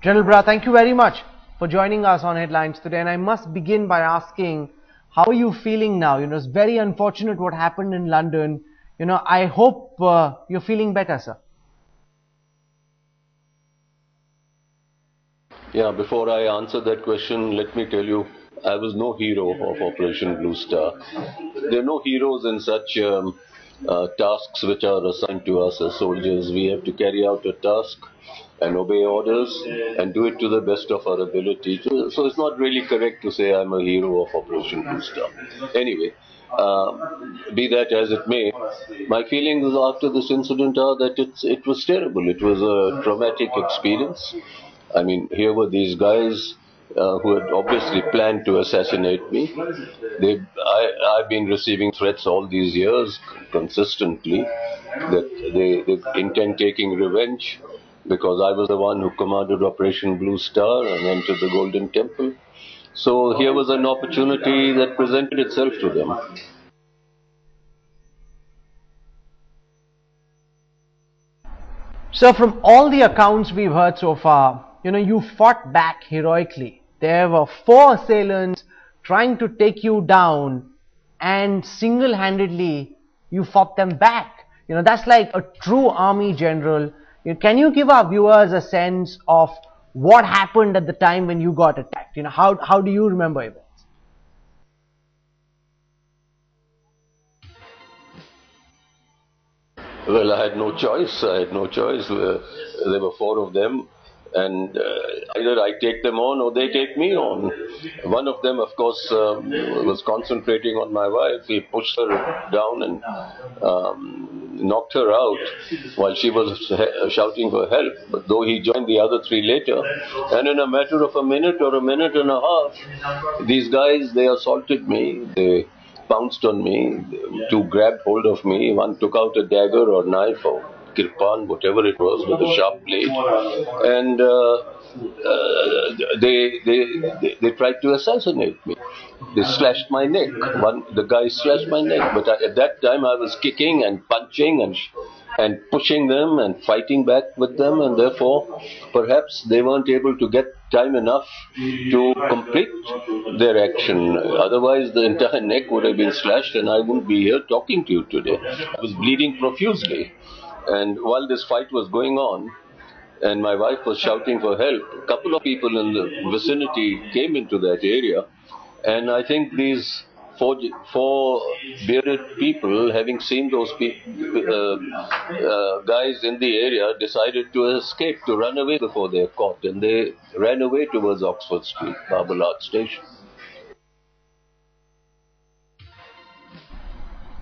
General Brar, thank you very much for joining us on Headlines today. And I must begin by asking, how are you feeling now? It's very unfortunate what happened in London. I hope you're feeling better, sir. Yeah, before I answer that question, let me tell you, I was no hero of Operation Blue Star. There are no heroes in such tasks which are assigned to us as soldiers. We have to carry out a task and obey orders and do it to the best of our ability. So it's not really correct to say I'm a hero of Operation Blue Star. Anyway, be that as it may, my feelings after this incident are that it was terrible. It was a traumatic experience. I mean, here were these guys who had obviously planned to assassinate me. I've been receiving threats all these years consistently that they intend taking revenge because I was the one who commanded Operation Blue Star and entered the Golden Temple. So here was an opportunity that presented itself to them. So from all the accounts we've heard so far, you fought back heroically. There were 4 assailants trying to take you down, and single-handedly you fought them back. That's like a true army general. Can you give our viewers a sense of what happened at the time when you got attacked? How do you remember events? Well, I had no choice. There were 4 of them, and either I take them on or they take me on. One of them, of course, was concentrating on my wife. He pushed her down and knocked her out while she was shouting for help. But though he joined the other 3 later, and in a matter of a minute or a minute and a half, these guys, they assaulted me. They pounced on me. 2 grabbed hold of me. One took out a dagger or knife or kirpan, whatever it was, with a sharp blade, and they tried to assassinate me. They slashed my neck. The guy slashed my neck, but at that time I was kicking and punching and pushing them and fighting back with them, and therefore perhaps they weren't able to get time enough to complete their action. Otherwise the entire neck would have been slashed and I wouldn't be here talking to you today. I was bleeding profusely, and while this fight was going on and my wife was shouting for help, a couple of people in the vicinity came into that area, and I think these 4 bearded people, having seen those guys in the area, decided to escape, to run away before they are caught, and they ran away towards Oxford Street, Barbalard Station.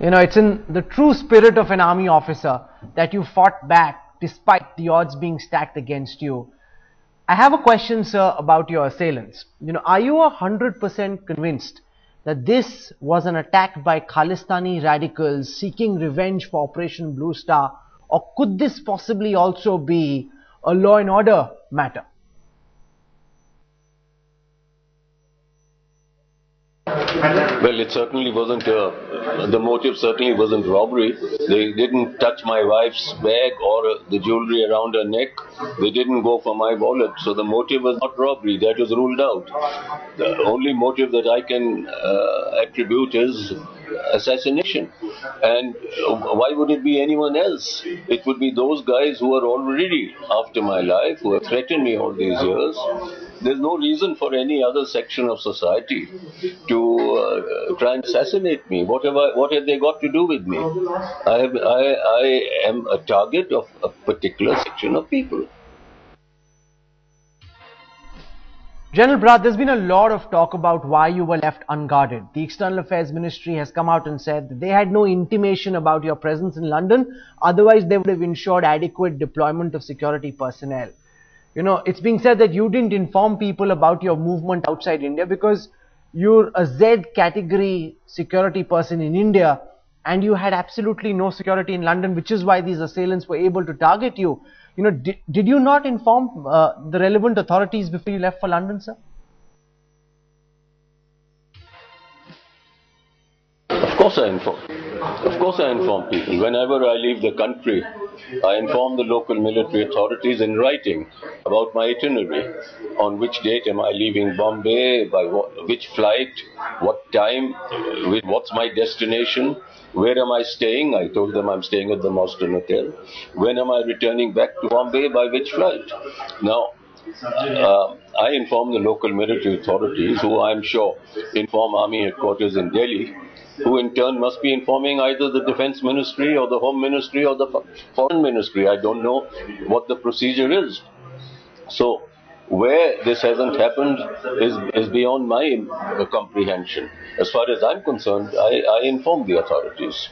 It's in the true spirit of an army officer that you fought back despite the odds being stacked against you. I have a question, sir, about your assailants. Are you 100% convinced that this was an attack by Khalistani radicals seeking revenge for Operation Blue Star, or could this possibly also be a law and order matter? Well, it certainly wasn't, the motive certainly wasn't robbery. They didn't touch my wife's bag or the jewelry around her neck. They didn't go for my wallet. So the motive was not robbery. That was ruled out. The only motive that I can attribute is assassination. And why would it be anyone else? It would be those guys who are already after my life, who have threatened me all these years. There's no reason for any other section of society to try and assassinate me. What have they got to do with me? I am a target of a particular section of people. General Brar, there's been a lot of talk about why you were left unguarded. The External Affairs Ministry has come out and said that they had no intimation about your presence in London. Otherwise, they would have ensured adequate deployment of security personnel. It's being said that you didn't inform people about your movement outside India because you're a Z category security person in India and you had absolutely no security in London, which is why these assailants were able to target you. Did you not inform the relevant authorities before you left for London, sir? Of course I inform people. Whenever I leave the country, I informed the local military authorities in writing about my itinerary. On which date am I leaving Bombay, by which flight, what time, what's my destination, where am I staying? I told them I'm staying at the Moston Hotel. When am I returning back to Bombay, by which flight? Now, I informed the local military authorities, who I'm sure inform Army headquarters in Delhi, who in turn must be informing either the Defense Ministry or the Home Ministry or the Foreign Ministry. I don't know what the procedure is. So, where this hasn't happened is beyond my comprehension. As far as I'm concerned, I informed the authorities.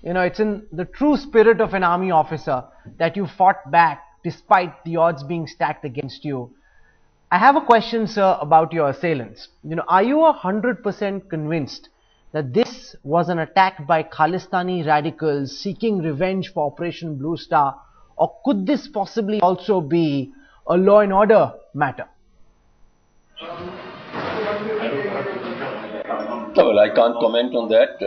You know, it's in the true spirit of an army officer that you fought back despite the odds being stacked against you. I have a question, sir, about your assailants. You know, are you 100% convinced that this was an attack by Khalistani radicals seeking revenge for Operation Blue Star, or could this possibly also be a law and order matter? Well, I can't comment on that.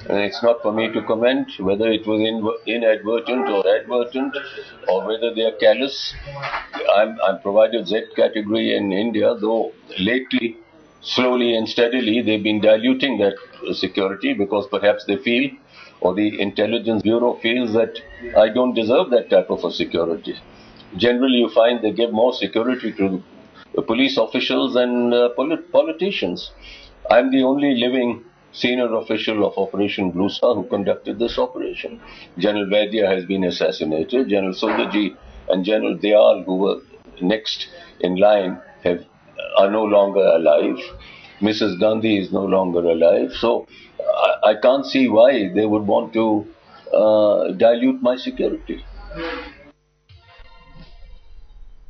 It's not for me to comment whether it was inadvertent or advertent, or whether they are callous. I'm provided Z category in India, though lately, slowly and steadily, they've been diluting that security because perhaps they feel, or the intelligence bureau feels, that I don't deserve that type of a security. Generally, you find they give more security to police officials and politicians. I'm the only living senior official of Operation Blue Star who conducted this operation. General Vaidya has been assassinated. General Sodaji and General Dayal, who were next in line, are no longer alive. Mrs. Gandhi is no longer alive. So I can't see why they would want to dilute my security.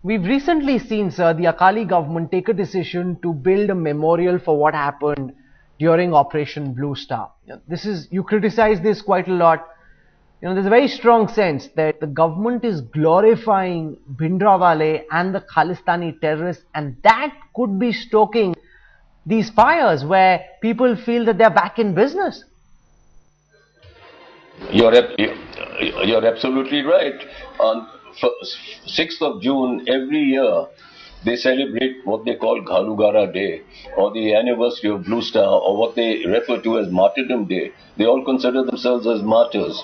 We've recently seen, sir, the Akali government take a decision to build a memorial for what happened during Operation Blue Star. You criticize this quite a lot. You know, there's a very strong sense that the government is glorifying Bhindranwale and the Khalistani terrorists, and that could be stoking these fires where people feel that they're back in business. You're absolutely right. On 6th of June every year, they celebrate what they call Ghalugara Day, or the anniversary of Blue Star, or what they refer to as Martyrdom Day. They all consider themselves as martyrs.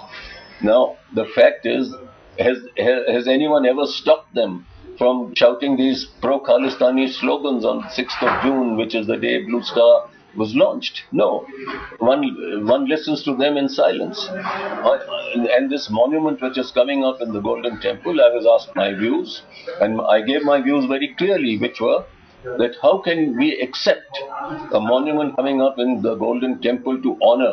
Now, the fact is, has anyone ever stopped them from shouting these pro-Khalistani slogans on 6th of June, which is the day Blue Star was launched? No. One listens to them in silence. And this monument which is coming up in the Golden Temple, I was asked my views, and I gave my views very clearly, which were that how can we accept a monument coming up in the Golden Temple to honor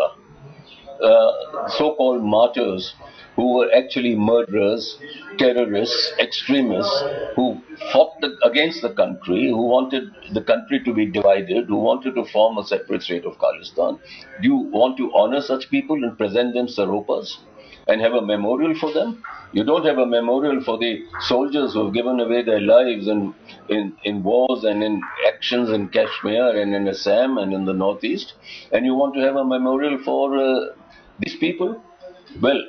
so-called martyrs who were actually murderers, terrorists, extremists, who fought against the country, who wanted the country to be divided, who wanted to form a separate state of Khalistan. Do you want to honor such people and present them saropas and have a memorial for them? You don't have a memorial for the soldiers who have given away their lives in wars and in actions in Kashmir and in Assam and in the Northeast, and you want to have a memorial for these people? Well,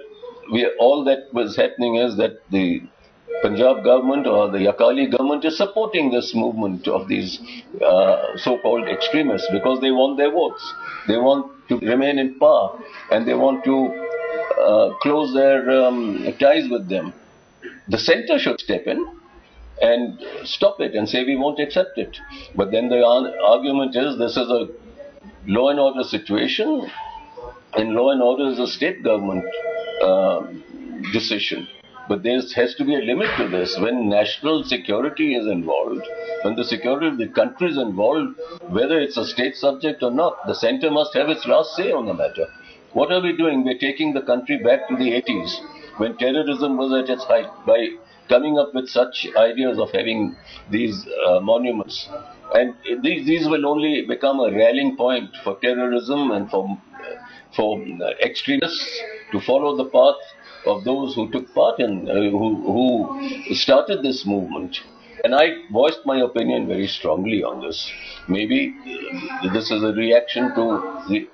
all that was happening is that the Punjab government or the Akali government is supporting this movement of these so-called extremists because they want their votes. They want to remain in power, and they want to close their ties with them. The center should step in and stop it and say we won't accept it. But then the argument is this is a law and order situation, and law and order is a state government decision. But there has to be a limit to this. When national security is involved, when the security of the country is involved, whether it's a state subject or not, the center must have its last say on the matter. What are we doing? We're taking the country back to the 80s, when terrorism was at its height, by coming up with such ideas of having these monuments. And these will only become a rallying point for terrorism and for extremists to follow the path of those who took part in, who started this movement. And I voiced my opinion very strongly on this. Maybe this is a reaction to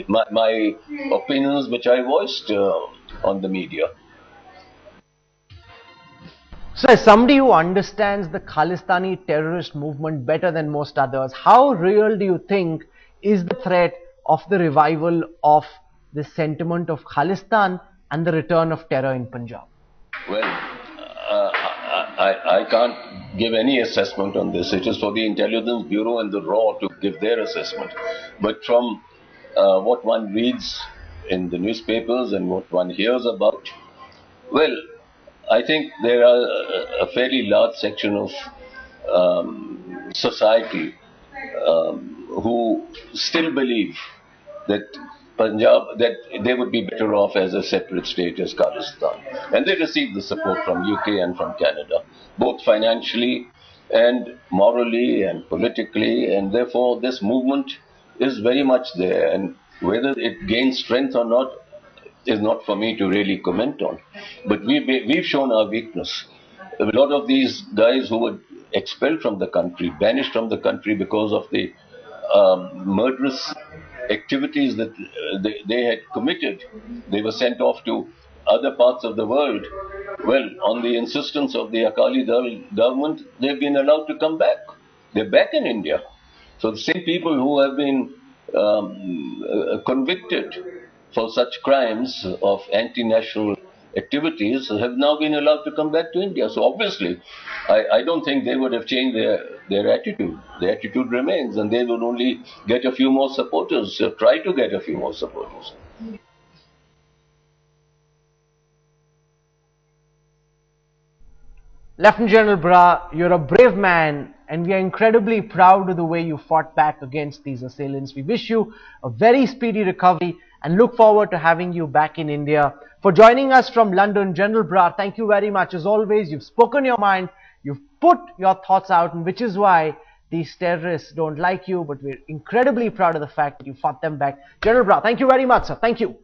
my opinions which I voiced on the media. So as somebody who understands the Khalistani terrorist movement better than most others, how real do you think is the threat of the revival of the sentiment of Khalistan and the return of terror in Punjab? Well, I can't give any assessment on this. It is for the Intelligence Bureau and the RAW to give their assessment. But from what one reads in the newspapers and what one hears about, well, I think there are a fairly large section of society who still believe that Punjab, that they would be better off as a separate state as Khalistan. And they receive the support from UK and from Canada, both financially and morally and politically, and therefore this movement is very much there. And whether it gains strength or not is not for me to really comment on. But we've shown our weakness. A lot of these guys who were expelled from the country, banished from the country because of the murderous activities that they had committed, they were sent off to other parts of the world. Well, on the insistence of the Akali government, they've been allowed to come back. They're back in India. So the same people who have been convicted for such crimes of anti-national activities have now been allowed to come back to India. So obviously, I don't think they would have changed their attitude. The attitude remains, and they will only get a few more supporters, try to get a few more supporters. Lieutenant General Brar, you're a brave man, and we are incredibly proud of the way you fought back against these assailants. We wish you a very speedy recovery and look forward to having you back in India. For joining us from London, General Brar, thank you very much. As always, you've spoken your mind, you've put your thoughts out, and which is why these terrorists don't like you, but we're incredibly proud of the fact that you fought them back. General Brar, thank you very much, sir. Thank you.